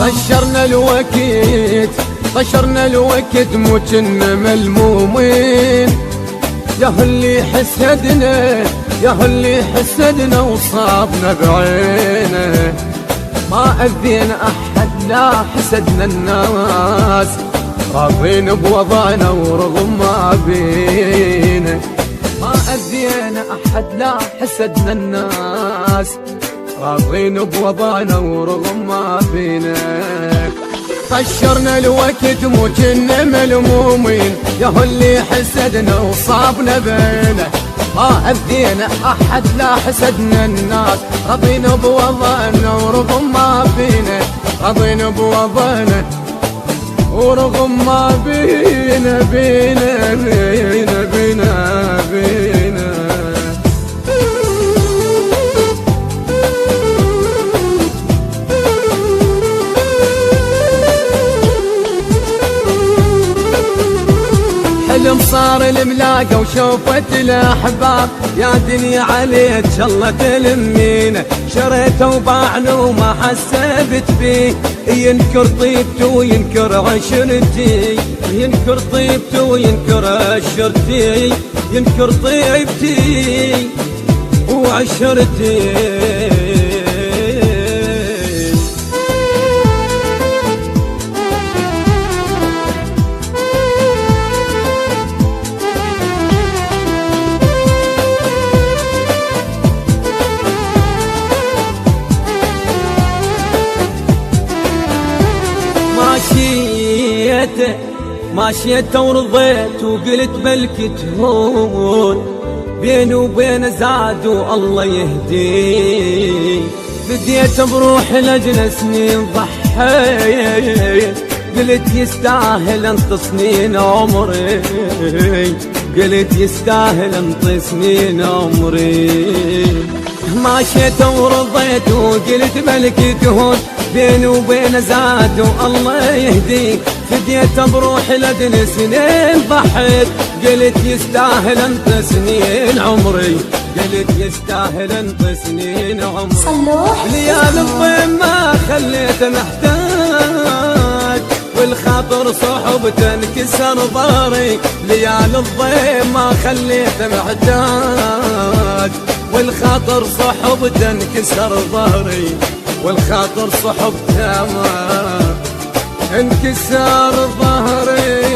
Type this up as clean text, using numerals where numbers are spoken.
طشرنا الوقت طشرنا الوقت مو كنا ملمومين، يا اللي حسدنا يا اللي حسدنا وصابنا بعينه. ما أذينا أحد لا حسدنا الناس، راضين بوضعنا ورغم ما بينا. ما أذينا أحد لا حسدنا الناس، راضين بوضعنا ورغم ما بينا. طشرنا الوقت مو كنا ملمومين، يا اللي حسدنا وصابنا بينه. ما أذينا أحد لا حسدنا الناس، راضين بوضعنا ورغم ما بينا. راضين بوضعنا ورغم ما بينا بينا بينا بينا بينا. حلم صار الملاقة وشوفت الأحباب، يا دنيا عليك الله تلمينا. شريته وباعنا وما حسبت فيه، ينكر طيبته وينكر عشرتي. ينكر طيبته وينكر عشرتي، ينكر طيبتي وعشرتي. ماشيت ورضيت وقلت بلكي تهون، بيني وبين زاد والله يهدي. بديت بروح لجل سنين ضحيت، قلت يستاهل انت سنين عمري. قلت يستاهل انت سنين عمري. ماشيت ورضيت وقلت بلكي تهون، بيني وبين زاد والله يهدي. فديت بروح لدن سنين ضحيت، قلت يستاهل انت سنين عمري. قلت يستاهل انت سنين عمري. ليال الضيم ما خليته محتاج، والخاطر صحبته انكسر ظهري. ليال الضيم ما خليته محتاج، والخاطر صحبته انكسر ظهري. والخاطر صحبته ما انكسر ظهري.